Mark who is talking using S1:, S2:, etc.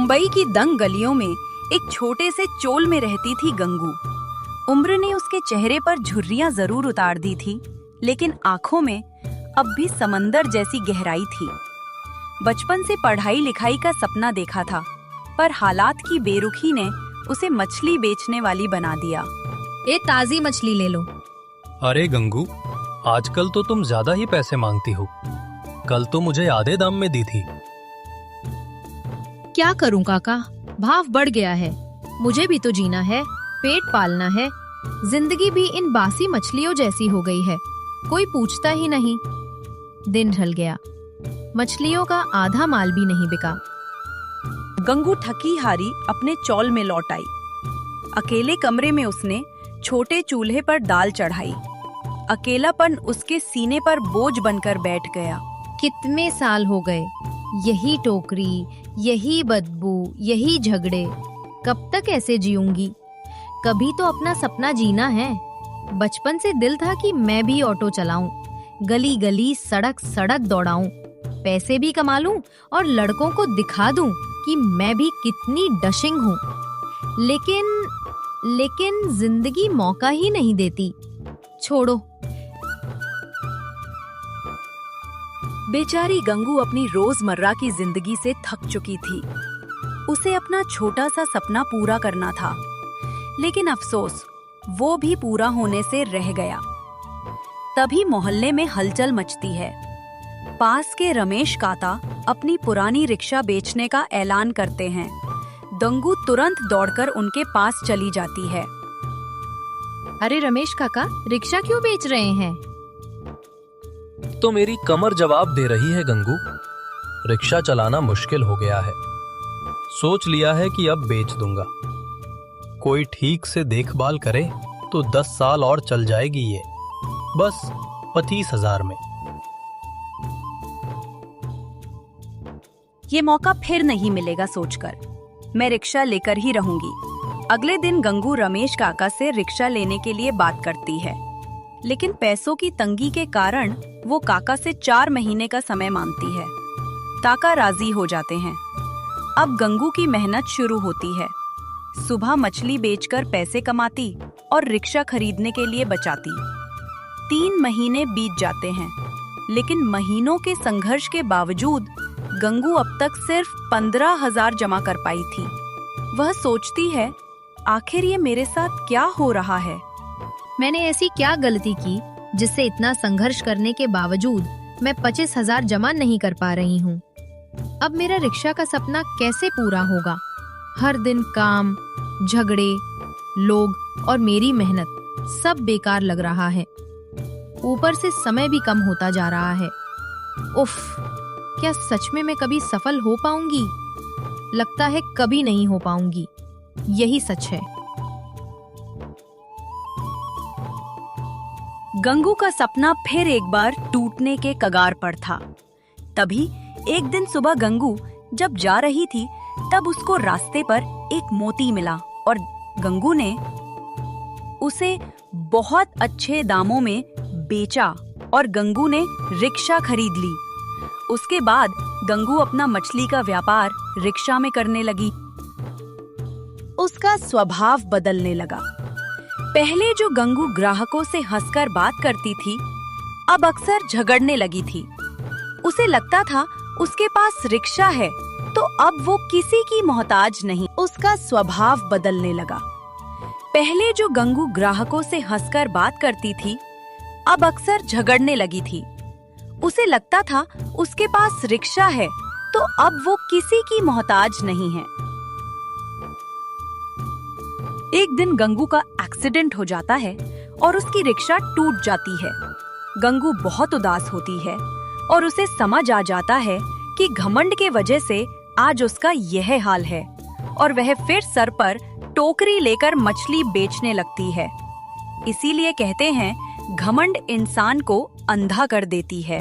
S1: मुंबई की दंग गलियों में एक छोटे से चोल में रहती थी गंगू। उम्र ने उसके चेहरे पर झुर्रियां जरूर उतार दी थी, लेकिन आंखों में अब भी समंदर जैसी गहराई थी। बचपन से पढ़ाई लिखाई का सपना देखा था, पर हालात की बेरुखी ने उसे मछली बेचने वाली बना दिया।
S2: ये ताजी मछली ले लो।
S3: अरे गंगू, आजकल तो तुम ज्यादा ही पैसे मांगती हो। कल तो मुझे आधे दाम में दी थी।
S2: क्या करूं काका, भाव बढ़ गया है। मुझे भी तो जीना है, पेट पालना है। जिंदगी भी इन बासी मछलियों जैसी हो गई है, कोई पूछता ही नहीं। दिन ढल गया, मछलियों का आधा माल भी नहीं बिका।
S1: गंगू थकी हारी अपने चौल में लौट आई। अकेले कमरे में उसने छोटे चूल्हे पर दाल चढ़ाई। अकेलापन उसके सीने पर बोझ बनकर बैठ गया।
S2: कितने साल हो गए, यही टोकरी, यही बदबू, यही झगड़े। कब तक ऐसे जीऊंगी? कभी तो अपना सपना जीना है। बचपन से दिल था कि मैं भी ऑटो चलाऊं, गली गली सड़क सड़क दौड़ाऊं, पैसे भी कमा लूं और लड़कों को दिखा दूं कि मैं भी कितनी डशिंग हूं। लेकिन जिंदगी मौका ही नहीं देती। छोड़ो।
S1: बेचारी गंगू अपनी रोजमर्रा की जिंदगी से थक चुकी थी। उसे अपना छोटा सा सपना पूरा करना था, लेकिन अफसोस वो भी पूरा होने से रह गया। तभी मोहल्ले में हलचल मचती है। पास के रमेश काका अपनी पुरानी रिक्शा बेचने का ऐलान करते हैं। गंगू तुरंत दौड़कर उनके पास चली जाती है।
S2: अरे रमेश काका, रिक्शा क्यों बेच रहे हैं?
S3: तो मेरी कमर जवाब दे रही है गंगू। रिक्शा चलाना मुश्किल हो गया है। सोच लिया है कि अब बेच दूंगा। कोई ठीक से देखभाल करे तो 10 साल और चल जाएगी ये, बस 25,000 में।
S1: ये मौका फिर नहीं मिलेगा सोचकर मैं रिक्शा लेकर ही रहूंगी। अगले दिन गंगू रमेश काका से रिक्शा लेने के लिए बात करती है, लेकिन पैसों की तंगी के कारण वो काका से 4 महीने का समय मांगती है। काका राजी हो जाते हैं। अब गंगू की मेहनत शुरू होती है। सुबह मछली बेचकर पैसे कमाती और रिक्शा खरीदने के लिए बचाती। 3 महीने बीत जाते हैं, लेकिन महीनों के संघर्ष के बावजूद गंगू अब तक सिर्फ 15,000 जमा कर पाई थी। वह सोचती है, आखिर ये मेरे साथ क्या हो रहा है?
S2: मैंने ऐसी क्या गलती की जिससे इतना संघर्ष करने के बावजूद मैं 25,000 जमा नहीं कर पा रही हूँ? अब मेरा रिक्शा का सपना कैसे पूरा होगा? हर दिन काम, झगड़े, लोग और मेरी मेहनत सब बेकार लग रहा है। ऊपर से समय भी कम होता जा रहा है। उफ, क्या सच में मैं कभी सफल हो पाऊंगी? लगता है कभी नहीं हो पाऊंगी। यही सच है।
S1: गंगू का सपना फिर एक बार टूटने के कगार पर था। तभी एक दिन सुबह गंगू जब जा रही थी, तब उसको रास्ते पर एक मोती मिला और गंगू ने उसे बहुत अच्छे दामों में बेचा और गंगू ने रिक्शा खरीद ली। उसके बाद गंगू अपना मछली का व्यापार रिक्शा में करने लगी। उसका स्वभाव बदलने लगा। पहले जो गंगू ग्राहकों से हंसकर बात करती थी, अब अक्सर झगड़ने लगी थी। उसे लगता था उसके पास रिक्शा है तो अब वो किसी की मोहताज नहीं। उसका स्वभाव बदलने लगा। पहले जो गंगू ग्राहकों से हंसकर बात करती थी, अब अक्सर झगड़ने लगी थी। उसे लगता था उसके पास रिक्शा है तो अब वो किसी की मोहताज नहीं है। एक दिन गंगू का एक्सीडेंट हो जाता है और उसकी रिक्शा टूट जाती है। गंगू बहुत उदास होती है और उसे समझ आ जाता है कि घमंड के वजह से आज उसका यह हाल है और वह फिर सर पर टोकरी लेकर मछली बेचने लगती है। इसीलिए कहते हैं, घमंड इंसान को अंधा कर देती है।